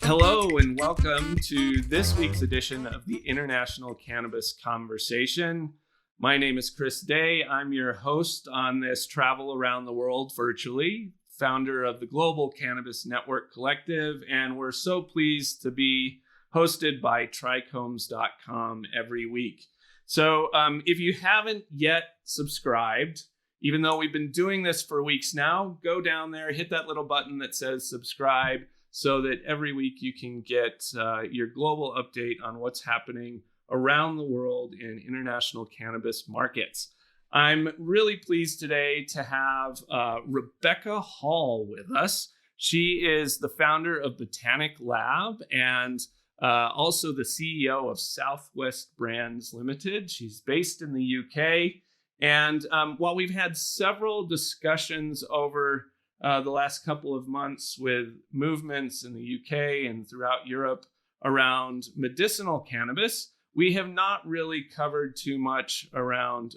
Hello and welcome to this week's edition of the International Cannabis Conversation. My name is Chris Day. I'm your host on this travel around the world virtually, founder of the Global Cannabis Network Collective, and we're so pleased to be hosted by TRICHOMES.com every week. So if you haven't yet subscribed, even though we've been doing this for weeks now, go down there, hit that little button that says subscribe so that every week you can get your global update on what's happening around the world in international cannabis markets. I'm really pleased today to have Rebekah Hall with us. She is the founder of Botanic Lab and also the CEO of South West Brands Limited. She's based in the UK. And while we've had several discussions over the last couple of months with movements in the UK and throughout Europe around medicinal cannabis, we have not really covered too much around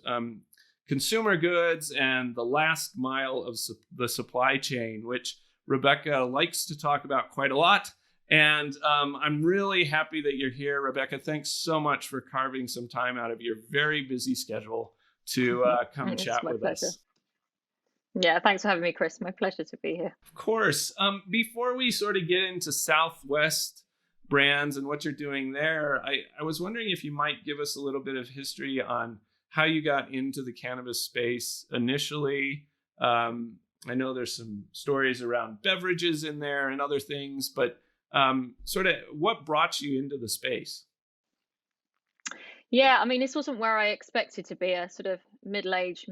consumer goods and the last mile of the supply chain, which Rebekah likes to talk about quite a lot. And I'm really happy that you're here, Rebekah. Thanks so much for carving some time out of your very busy schedule to come chat with us. Yeah, thanks for having me, Chris. My pleasure to be here. Of course. Before we sort of get into Southwest Brands and what you're doing there, I was wondering if you might give us a little bit of history on how you got into the cannabis space initially. I know there's some stories around beverages in there and other things, but sort of what brought you into the space? Yeah, I mean, this wasn't where I expected to be, a sort of middle-aged,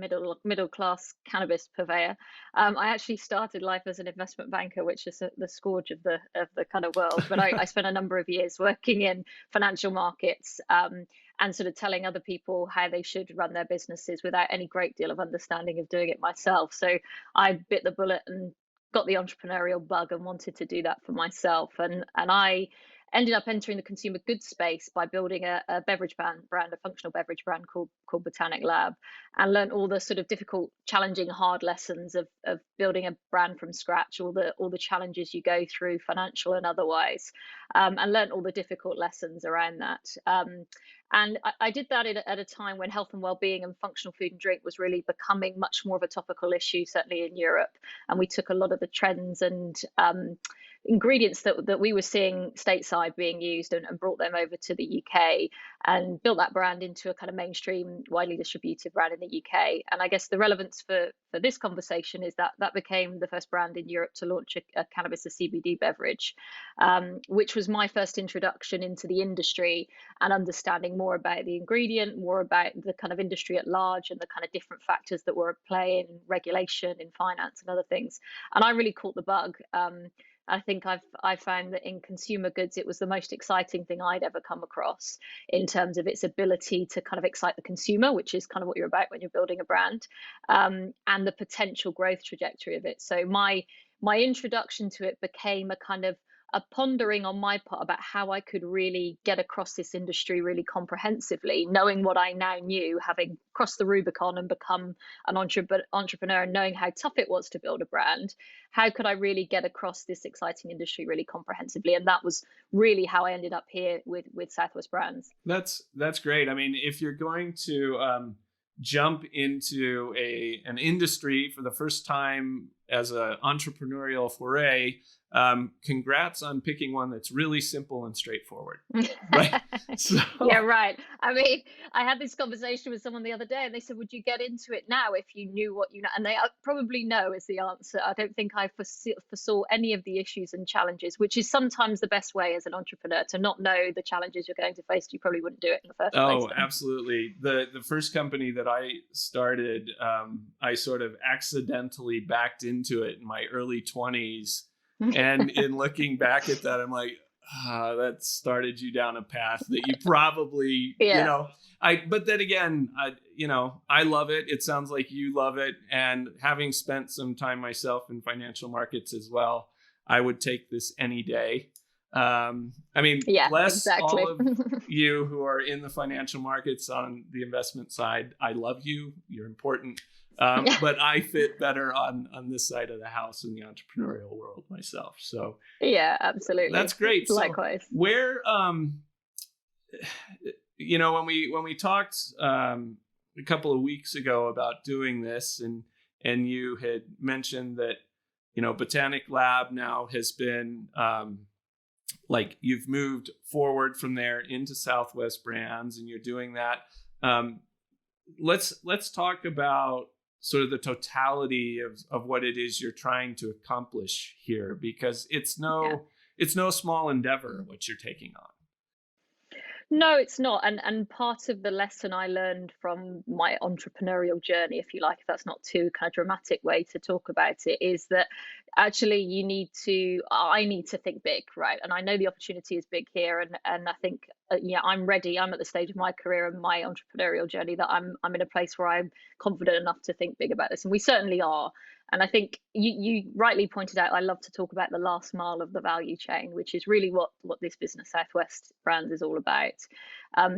middle-class cannabis purveyor. I actually started life as an investment banker, which is the scourge of the kind of world. But I spent a number of years working in financial markets and sort of telling other people how they should run their businesses without any great deal of understanding of doing it myself. So I bit the bullet and got the entrepreneurial bug and wanted to do that for myself. And I ended up entering the consumer goods space by building a beverage brand, a functional beverage brand called Botanic Lab, and learned all the sort of difficult, challenging, hard lessons of building a brand from scratch, all the challenges you go through, financial and otherwise, and learned all the difficult lessons around that. And I did that at a time when health and well-being and functional food and drink was really becoming much more of a topical issue, certainly in Europe. And we took a lot of the trends and ingredients that we were seeing stateside being used and brought them over to the UK and built that brand into a kind of mainstream, widely distributed brand in the UK. And I guess the relevance for this conversation is that became the first brand in Europe to launch a cannabis, a CBD beverage, which was my first introduction into the industry and understanding more about the ingredient, more about the kind of industry at large and the kind of different factors that were at play in regulation, in finance and other things. And I really caught the bug. I think I found that in consumer goods, it was the most exciting thing I'd ever come across in terms of its ability to kind of excite the consumer, which is kind of what you're about when you're building a brand, and the potential growth trajectory of it. So my introduction to it became a kind of a pondering on my part about how I could really get across this industry really comprehensively, knowing what I now knew, having crossed the Rubicon and become an entrepreneur and knowing how tough it was to build a brand. How could I really get across this exciting industry really comprehensively? And that was really how I ended up here with Southwest Brands. That's great. I mean, if you're going to jump into an industry for the first time as an entrepreneurial foray, congrats on picking one that's really simple and straightforward. Right? Yeah, right. I mean, I had this conversation with someone the other day and they said, would you get into it now if you knew what you know? And they probably no is the answer. I don't think I foresaw any of the issues and challenges, which is sometimes the best way as an entrepreneur, to not know the challenges you're going to face. You probably wouldn't do it in the first place. Oh, absolutely. The first company that I started, I sort of accidentally backed into it in my early 20s. And in looking back at that, I'm like, that started you down a path that you probably, but then again, I love it. It sounds like you love it. And having spent some time myself in financial markets as well, I would take this any day. I mean, Yeah, bless exactly. all of you who are in the financial markets on the investment side. I love you. You're important. But I fit better on this side of the house in the entrepreneurial world myself. So Yeah, absolutely. that's great. So Likewise. where, when we talked a couple of weeks ago about doing this, and you had mentioned that, Botanic Lab now has been you've moved forward from there into South West Brands, and you're doing that. Let's talk about sort of the totality of what it is you're trying to accomplish here, because it's no small endeavor what you're taking on. No, it's not. And part of the lesson I learned from my entrepreneurial journey, if you like, if that's not too kind of dramatic way to talk about it, is that actually I need to think big, right? And I know the opportunity is big here, and I think I'm ready. I'm at the stage of my career and my entrepreneurial journey that I'm in a place where I'm confident enough to think big about this, and we certainly are. And I think you rightly pointed out, I love to talk about the last mile of the value chain, which is really what this business, South West Brands, is all about.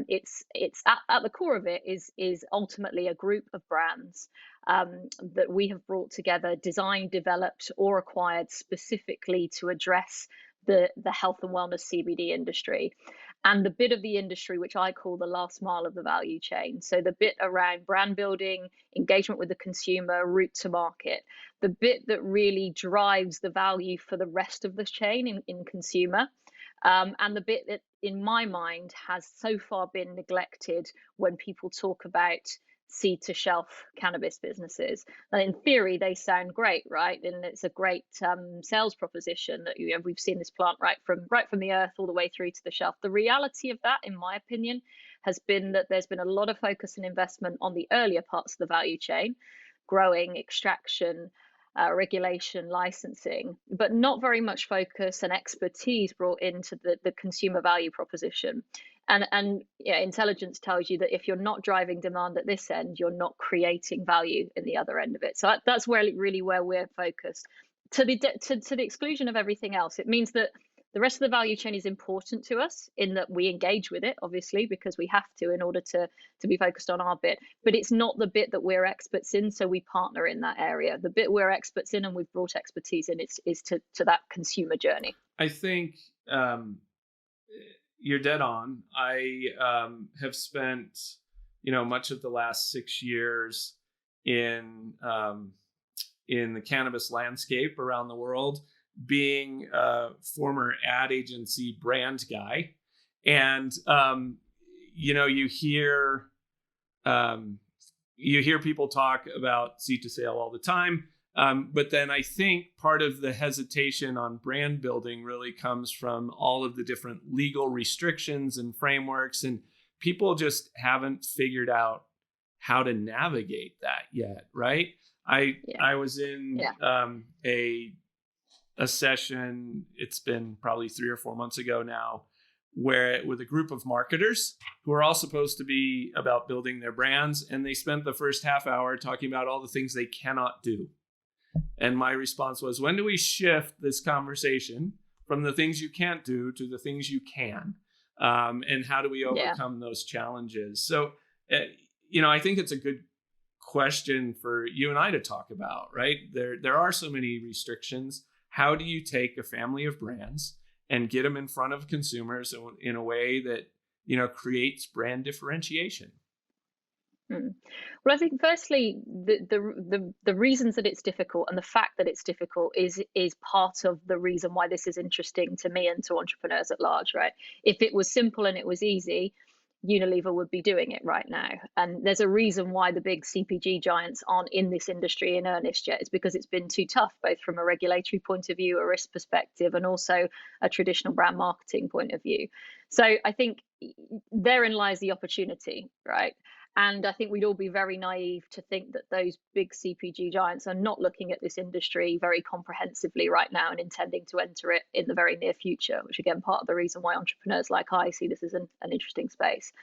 It's at the core of it is ultimately a group of brands that we have brought together, designed, developed, or acquired specifically to address the health and wellness CBD industry, and the bit of the industry which I call the last mile of the value chain. So the bit around brand building, engagement with the consumer, route to market, the bit that really drives the value for the rest of the chain in consumer. And the bit that, in my mind, has so far been neglected when people talk about seed to shelf cannabis businesses. And in theory, they sound great, right? And it's a great sales proposition that we've seen this plant right from the earth all the way through to the shelf. The reality of that, in my opinion, has been that there's been a lot of focus and investment on the earlier parts of the value chain, growing, extraction, regulation, licensing, but not very much focus and expertise brought into the consumer value proposition. And intelligence tells you that if you're not driving demand at this end, you're not creating value in the other end of it. So that's where we're focused, to the exclusion of everything else. It means that the rest of the value chain is important to us in that we engage with it, obviously, because we have to in order to be focused on our bit. But it's not the bit that we're experts in, so we partner in that area. The bit we're experts in and we've brought expertise in is to that consumer journey. I think you're dead on. I have spent, much of the last 6 years in the cannabis landscape around the world, being a former ad agency brand guy. And, you hear people talk seed to sale all the time. But then I think part of the hesitation on brand building really comes from all of the different legal restrictions and frameworks, and people just haven't figured out how to navigate that yet, right? I was in a session, it's been probably 3 or 4 months ago now, with a group of marketers who are all supposed to be about building their brands, and they spent the first half hour talking about all the things they cannot do. And my response was, when do we shift this conversation from the things you can't do to the things you can? And how do we overcome those challenges? So, I think it's a good question for you and I to talk about, right? There are so many restrictions. How do you take a family of brands and get them in front of consumers in a way that, creates brand differentiation? Well, I think firstly, the reasons that it's difficult and the fact that it's difficult is part of the reason why this is interesting to me and to entrepreneurs at large, right? If it was simple and it was easy, Unilever would be doing it right now. And there's a reason why the big CPG giants aren't in this industry in earnest yet. It's because it's been too tough, both from a regulatory point of view, a risk perspective, and also a traditional brand marketing point of view. So I think therein lies the opportunity, right? And I think we'd all be very naive to think that those big CPG giants are not looking at this industry very comprehensively right now and intending to enter it in the very near future, which again, part of the reason why entrepreneurs like I see this as an interesting space.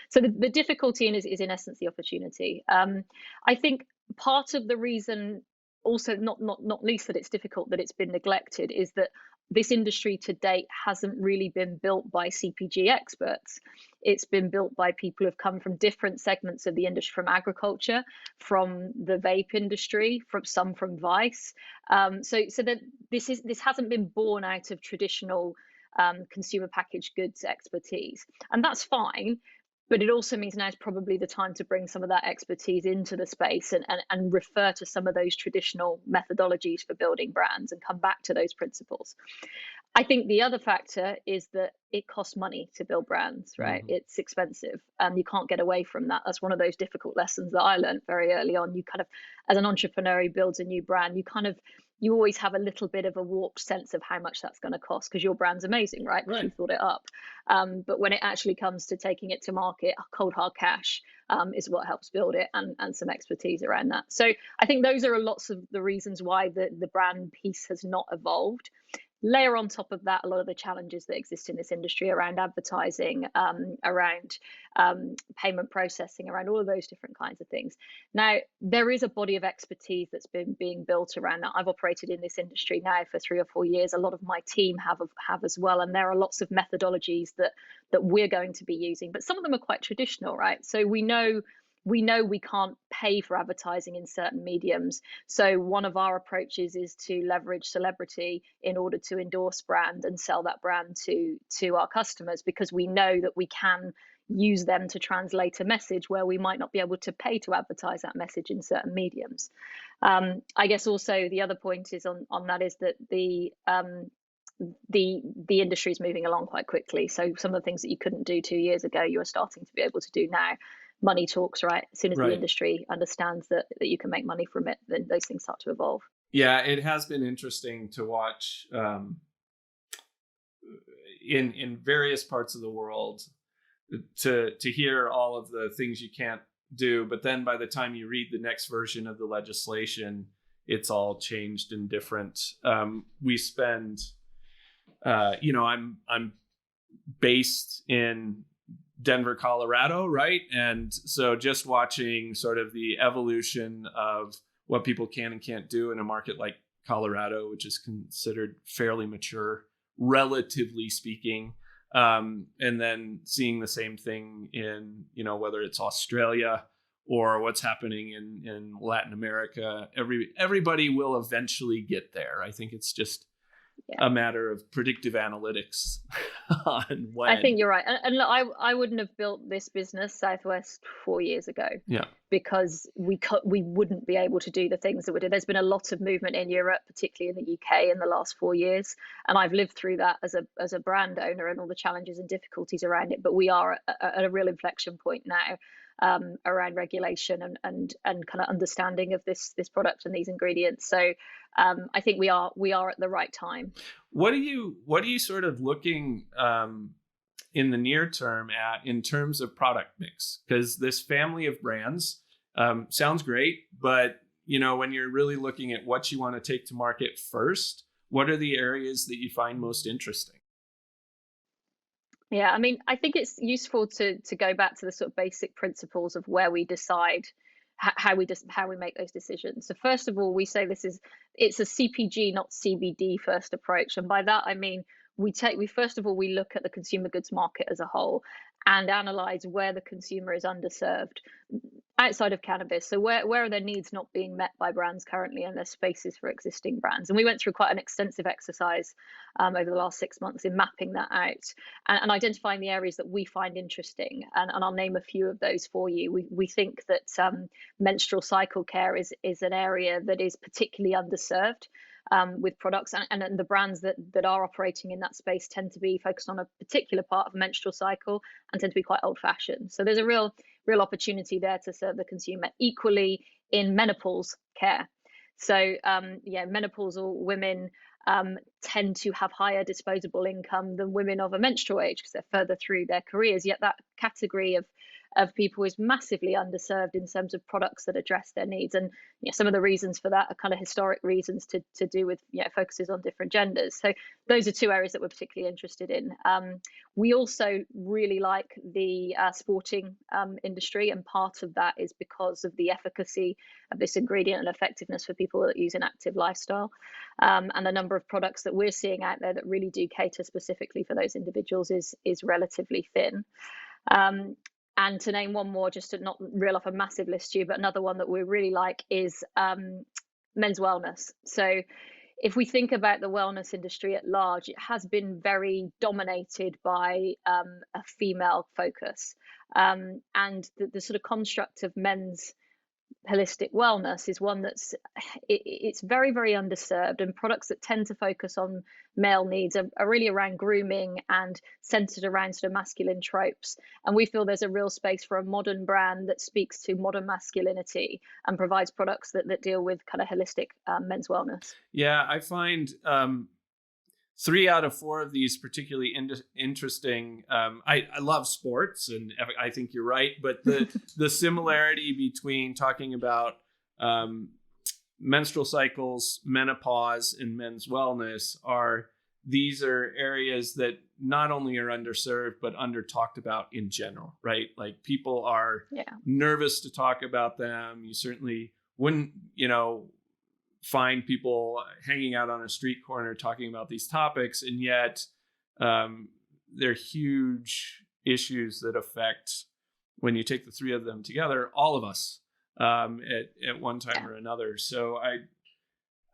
So the difficulty is in essence the opportunity. I think part of the reason also, not least that it's difficult, that it's been neglected, is that this industry to date hasn't really been built by CPG experts. It's been built by people who've come from different segments of the industry, from agriculture, from the vape industry, from Vice. So that this hasn't been born out of traditional consumer packaged goods expertise, and that's fine. But it also means now is probably the time to bring some of that expertise into the space and refer to some of those traditional methodologies for building brands and come back to those principles. I think the other factor is that it costs money to build brands, right? Mm-hmm. It's expensive, and you can't get away from that. That's one of those difficult lessons that I learned very early on. You kind of, as an entrepreneur who builds a new brand, you always have a little bit of a warped sense of how much that's going to cost because your brand's amazing, right? Because you thought it up. But when it actually comes to taking it to market, cold hard cash is what helps build it, and some expertise around that. So I think those are lots of the reasons why the brand piece has not evolved. Layer on top of that a lot of the challenges that exist in this industry around advertising, around payment processing, around all of those different kinds of things. Now, there is a body of expertise that's been being built around that. I've operated in this industry now for 3 or 4 years. A lot of my team have as well, and there are lots of methodologies that we're going to be using, but some of them are quite traditional, right? So we know we can't pay for advertising in certain mediums. So one of our approaches is to leverage celebrity in order to endorse brand and sell that brand to our customers, because we know that we can use them to translate a message where we might not be able to pay to advertise that message in certain mediums. I guess also the other point is on that is that the industry is moving along quite quickly. So some of the things that you couldn't do 2 years ago, you are starting to be able to do now. Money talks, right? As soon as the industry understands that you can make money from it, then those things start to evolve. Yeah, it has been interesting to watch in various parts of the world to hear all of the things you can't do, but then by the time you read the next version of the legislation, it's all changed and different. We spend, I'm based in Denver, Colorado, right? And so just watching sort of the evolution of what people can and can't do in a market like Colorado, which is considered fairly mature, relatively speaking, and then seeing the same thing in, whether it's Australia or what's happening in Latin America. Everybody will eventually get there. I think it's just a matter of predictive analytics on when. I think you're right. And look, I wouldn't have built this business, Southwest, 4 years ago. Yeah. Because we wouldn't be able to do the things that we did. There's been a lot of movement in Europe, particularly in the UK, in the last 4 years, and I've lived through that as a brand owner and all the challenges and difficulties around it. But we are at a real inflection point now around regulation and kind of understanding of this product and these ingredients. So I think we are at the right time. What are you sort of looking in the near term at in terms of product mix? Because this family of brands sounds great, but when you're really looking at what you want to take to market first, what are the areas that you find most interesting? Yeah, I mean, I think it's useful to go back to the sort of basic principles of where we decide how we make those decisions. So first of all, we say it's a CPG, not CBD first approach, and by that I mean we first of all we look at the consumer goods market as a whole and analyze where the consumer is underserved outside of cannabis. So where are their needs not being met by brands currently, and there's spaces for existing brands. And we went through quite an extensive exercise over the last 6 months in mapping that out and identifying the areas that we find interesting. And I'll name a few of those for you. We think that menstrual cycle care is an area that is particularly underserved with products, and the brands that are operating in that space tend to be focused on a particular part of a menstrual cycle and tend to be quite old-fashioned. So there's a real opportunity there to serve the consumer. Equally in menopause care. So menopausal women tend to have higher disposable income than women of a menstrual age because they're further through their careers, yet that category of of people is massively underserved in terms of products that address their needs. And some of the reasons for that are kind of historic reasons to do with focuses on different genders. So those are two areas that we're particularly interested in. We also really like the sporting industry, and part of that is because of the efficacy of this ingredient and effectiveness for people that use an active lifestyle. And the number of products that we're seeing out there that really do cater specifically for those individuals is relatively thin. And to name one more, just to not reel off a massive list to you, but another one that we really like is men's wellness. So if we think about the wellness industry at large, it has been very dominated by a female focus. And the sort of construct of men's holistic wellness is one that's it's very, very underserved, and products that tend to focus on male needs are really around grooming and centered around sort of masculine tropes. And we feel there's a real space for a modern brand that speaks to modern masculinity and provides products that deal with kind of holistic men's wellness. Yeah, I find 3 out of 4 of these particularly interesting. I love sports, and I think you're right. But the similarity between talking about menstrual cycles, menopause, and men's wellness these are areas that not only are underserved, but under talked about in general, right? Like people are nervous to talk about them. You certainly wouldn't, find people hanging out on a street corner talking about these topics, and yet they're huge issues that affect, when you take the 3 of them together, all of us at one time or another. So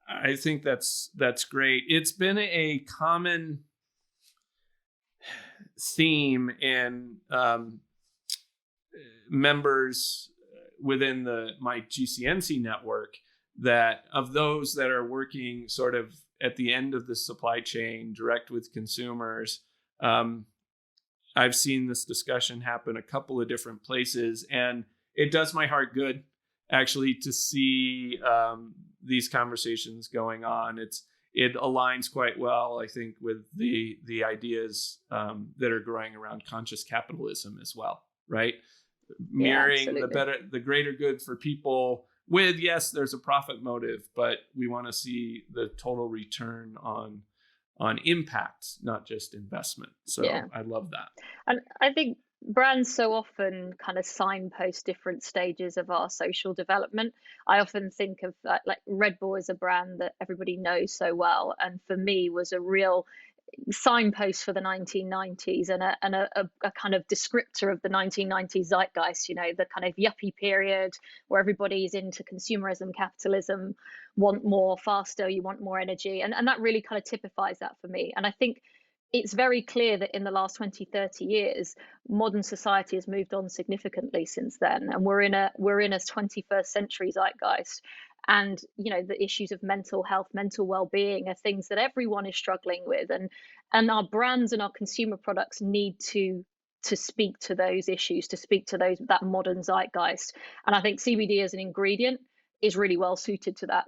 I think that's great. It's been a common theme in members within my GCNC network, that of those that are working sort of at the end of the supply chain, direct with consumers, I've seen this discussion happen a couple of different places, and it does my heart good actually to see these conversations going on. It aligns quite well, I think, with the ideas that are growing around conscious capitalism as well, right? Mirroring the greater good for people. With, yes, there's a profit motive, but we want to see the total return on impact, not just investment. So I love that. And I think brands so often kind of signpost different stages of our social development. I often think of like Red Bull is a brand that everybody knows so well, and for me was a real signpost for the 1990s and a kind of descriptor of the 1990s zeitgeist, the kind of yuppie period where everybody's into consumerism, capitalism, want more, faster, you want more energy. And that really kind of typifies that for me. And I think it's very clear that in the last 20, 30 years, modern society has moved on significantly since then. And we're in a 21st century zeitgeist. And, the issues of mental health, mental well-being are things that everyone is struggling with. And our brands and our consumer products need to speak to those issues, to speak to that modern zeitgeist. And I think CBD as an ingredient is really well suited to that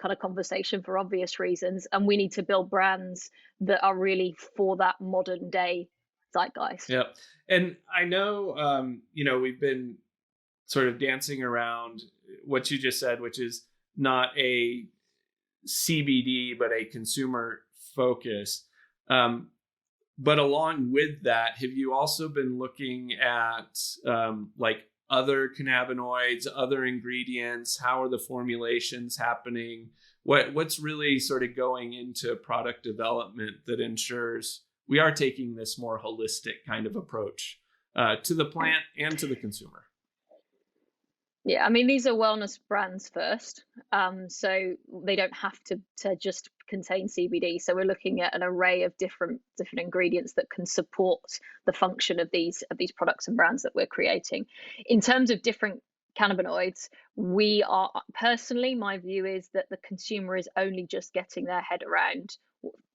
kind of conversation for obvious reasons. And we need to build brands that are really for that modern day zeitgeist. Yeah. And I know, we've been sort of dancing around what you just said, which is not a CBD, but a consumer focus. But along with that, have you also been looking at like other cannabinoids, other ingredients? How are the formulations happening? What's really sort of going into product development that ensures we are taking this more holistic kind of approach to the plant and to the consumer? Yeah, I mean, these are wellness brands first, so they don't have to just contain CBD. So we're looking at an array of different ingredients that can support the function of these products and brands that we're creating. In terms of different cannabinoids, my view is that the consumer is only just getting their head around,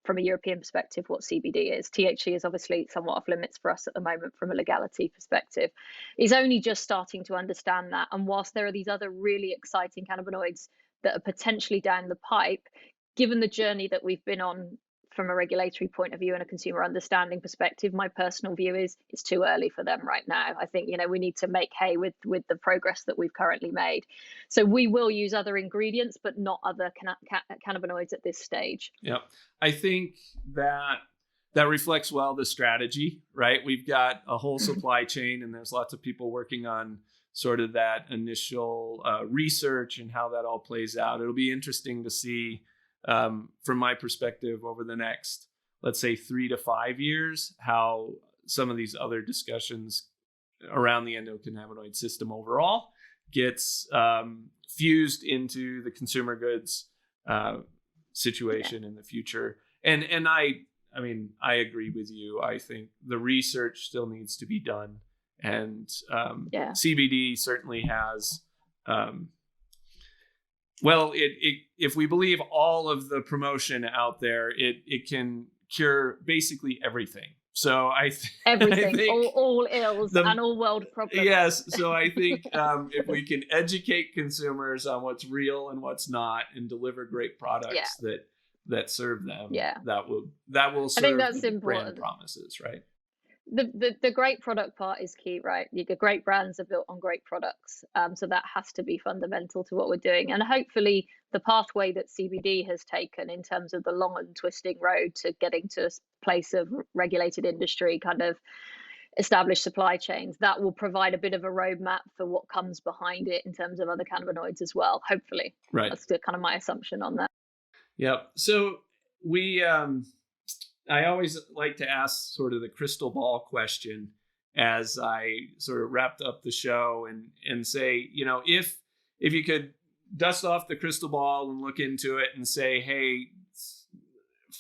from a European perspective, what CBD is. THC is obviously somewhat off limits for us at the moment from a legality perspective. Is only just starting to understand that. And whilst there are these other really exciting cannabinoids that are potentially down the pipe, given the journey that we've been on from a regulatory point of view and a consumer understanding perspective, my personal view is it's too early for them right now. I think, we need to make hay with the progress that we've currently made. So we will use other ingredients, but not other cannabinoids at this stage. Yeah, I think that reflects well the strategy, right? We've got a whole supply chain, and there's lots of people working on sort of that initial research and how that all plays out. It'll be interesting to see, from my perspective, over the next, let's say, 3 to 5 years, how some of these other discussions around the endocannabinoid system overall gets fused into the consumer goods situation in the future. And I mean, I agree with you. I think the research still needs to be done. And CBD certainly has, if we believe all of the promotion out there, it can cure basically everything. So everything, I think all ills and all world problems. Yes. So I think if we can educate consumers on what's real and what's not, and deliver great products that serve them, that will serve, I think that's important. Brand promises, right? The great product part is key, right? Great brands are built on great products, so that has to be fundamental to what we're doing. And hopefully the pathway that CBD has taken in terms of the long and twisting road to getting to a place of regulated industry, kind of established supply chains, that will provide a bit of a roadmap for what comes behind it in terms of other cannabinoids as well, hopefully. Right. That's kind of my assumption on that. Yep. So I always like to ask sort of the crystal ball question as I sort of wrapped up the show, and say, if you could dust off the crystal ball and look into it and say, hey,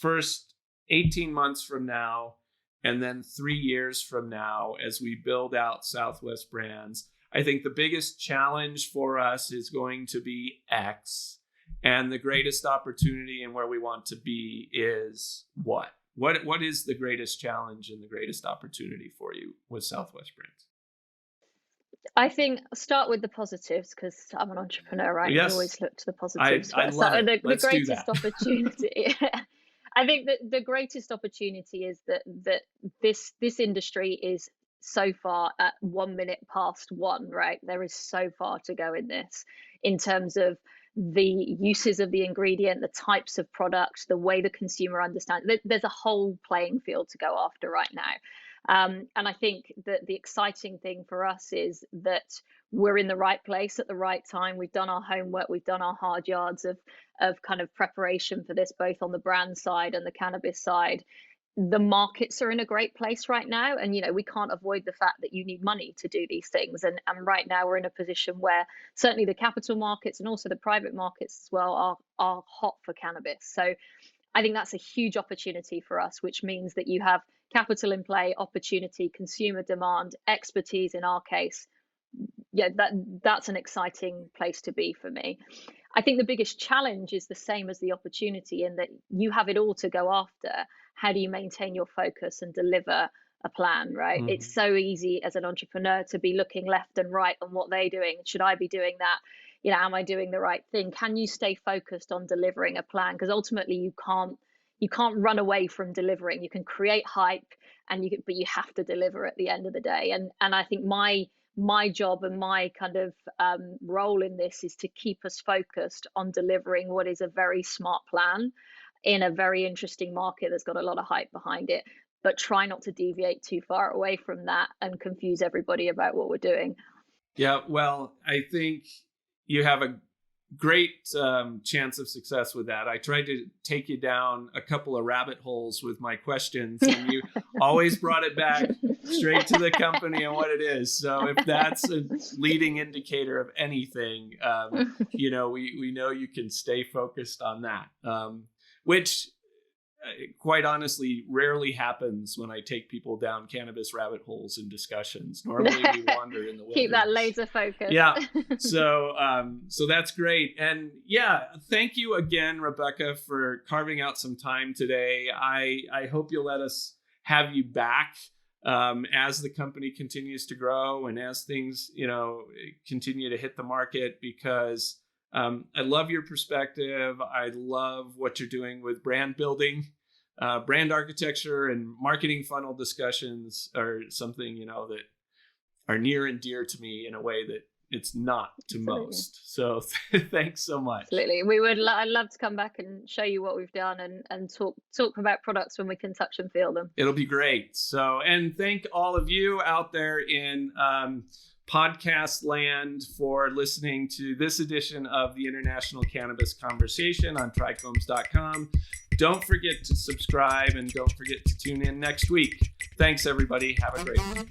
first 18 months from now, and then 3 years from now, as we build out South West Brands, I think the biggest challenge for us is going to be X, and the greatest opportunity and where we want to be is what? What is the greatest challenge and the greatest opportunity for you with South West Brands? I think start with the positives, because I'm an entrepreneur, right? Yes. I always look to the positives. I love it. The greatest opportunity. I think that the greatest opportunity is that this industry is so far at 1 minute past one, right? There is so far to go in this, in terms of the uses of the ingredient, the types of product, the way the consumer understands. There's a whole playing field to go after right now. And I think that the exciting thing for us is that we're in the right place at the right time. We've done our homework, we've done our hard yards of kind of preparation for this, both on the brand side and the cannabis side. The markets are in a great place right now, and we can't avoid the fact that you need money to do these things, and right now we're in a position where certainly the capital markets and also the private markets as well are hot for cannabis. So I think that's a huge opportunity for us, which means that you have capital in play, opportunity, consumer demand, expertise in our case. That's an exciting place to be for me. I think the biggest challenge is the same as the opportunity, in that you have it all to go after. How do you maintain your focus and deliver a plan, right? Mm-hmm. It's so easy as an entrepreneur to be looking left and right on what they're doing. Should I be doing that? Am I doing the right thing? Can you stay focused on delivering a plan? Because ultimately you can't run away from delivering. You can create hype, but you have to deliver at the end of the day. And I think my job and my kind of role in this is to keep us focused on delivering what is a very smart plan in a very interesting market that's got a lot of hype behind it, but try not to deviate too far away from that and confuse everybody about what we're doing. Yeah, well, I think you have a great chance of success with that. I tried to take you down a couple of rabbit holes with my questions, and you always brought it back straight to the company and what it is. So if that's a leading indicator of anything, we know you can stay focused on that, which quite honestly rarely happens when I take people down cannabis rabbit holes in discussions. Normally we wander in the wilderness. Keep that laser focus. Yeah. So that's great. And thank you again, Rebekah, for carving out some time today. I hope you'll let us have you back as the company continues to grow and as things, continue to hit the market, because I love your perspective. I love what you're doing with brand building. brand architecture and marketing funnel discussions are something, that are near and dear to me in a way that it's not to most. So thanks so much. Absolutely. I'd love to come back and show you what we've done and talk about products when we can touch and feel them. It'll be great. So, and thank all of you out there in podcast land for listening to this edition of the International Cannabis Conversation on trichomes.com. Don't forget to subscribe and don't forget to tune in next week. Thanks, everybody. Have a great one.